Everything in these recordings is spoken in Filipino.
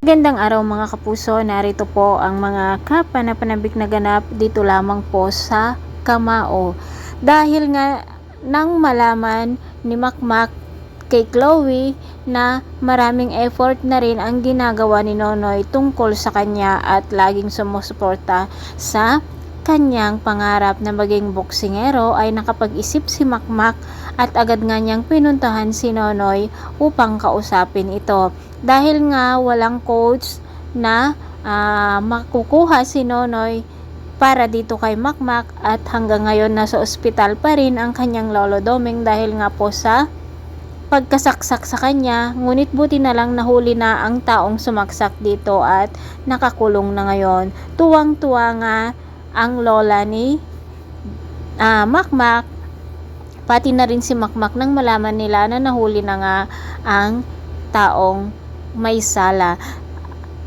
Gandang araw mga kapuso, narito po ang mga kapanapanabik na ganap dito lamang po sa Kamao. Dahil nga nang malaman ni Makmak kay Chloe na maraming effort na rin ang ginagawa ni Nonoy tungkol sa kanya at laging sumusuporta sa kanyang pangarap na maging boksingero, ay nakapag-isip si Makmak at agad nga niyang pinuntahan si Nonoy upang kausapin ito. Dahil nga walang coach na makukuha si Nonoy para dito kay Makmak, at hanggang ngayon nasa ospital pa rin ang kanyang lolo Domeng dahil nga po sa pagkasaksak sa kanya. Ngunit buti na lang nahuli na ang taong sumaksak dito at nakakulong na ngayon. Tuwang-tuwa nga ang lola ni Makmak, pati na rin si Makmak nang malaman nila na nahuli na nga ang taong may sala.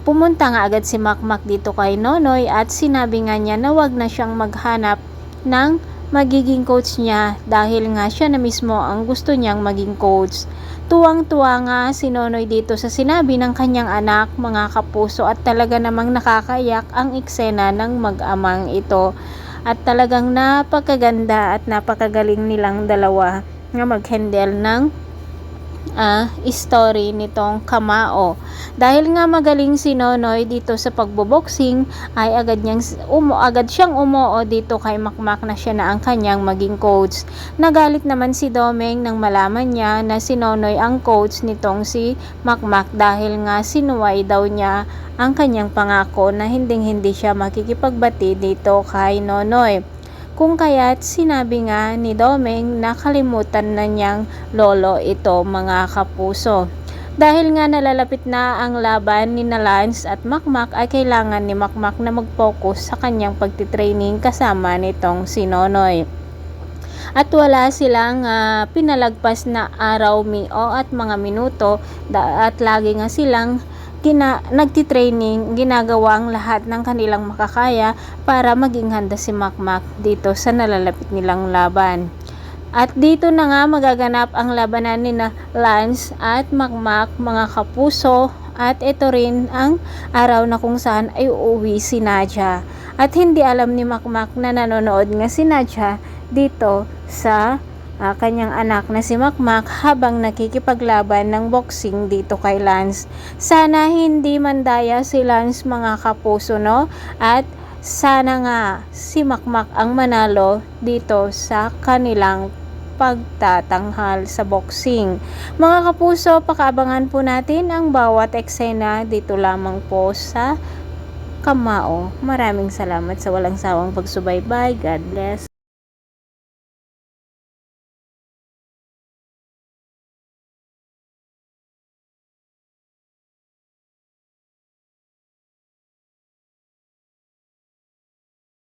Pumunta nga agad si Makmak dito kay Nonoy at sinabi nga niya na wag na siyang maghanap ng magiging coach niya dahil nga siya na mismo ang gusto niyang maging coach. Tuwang-tuwa nga si Nonoy dito sa sinabi ng kanyang anak, mga kapuso, at talaga namang nakakayak ang eksena ng mag-amang ito. At talagang napakaganda at napakagaling nilang dalawa nga mag-handle ng story nitong Kamao. Dahil nga magaling si Nonoy dito sa pagboboxing, ay agad siyang umuo dito kay Makmak na siya na ang kanyang maging coach. Nagalit naman si Domeng nang malaman niya na si Nonoy ang coach nitong si Makmak dahil nga sinuway daw niya ang kanyang pangako na hindi siya makikipagbati dito kay Nonoy. Kung kaya't sinabi nga ni Domeng na kalimutan na niyang lolo ito, mga kapuso. Dahil nga nalalapit na ang laban ni Lance at Makmak, ay kailangan ni Makmak na mag-focus sa kanyang pagtitraining kasama nitong si Nonoy. At wala silang pinalagpas na araw, at mga minuto, at lagi nga silang nagtitraining, ginagawa ang lahat ng kanilang makakaya para maging handa si Makmak dito sa nalalapit nilang laban. At dito na nga magaganap ang labanan ni Lance at Makmak, mga kapuso, at ito rin ang araw na kung saan ay uuwi si Nadia. At hindi alam ni Makmak na nanonood nga si Nadia dito sa kanyang anak na si Makmak habang nakikipaglaban ng boxing dito kay Lance. Sana hindi mandaya si Lance, mga kapuso, no? At sana nga si Makmak ang manalo dito sa kanilang pagtatanghal sa boxing. Mga kapuso, pakaabangan po natin ang bawat eksena dito lamang po sa Kamao. Maraming salamat sa walang sawang pagsubaybay. God bless.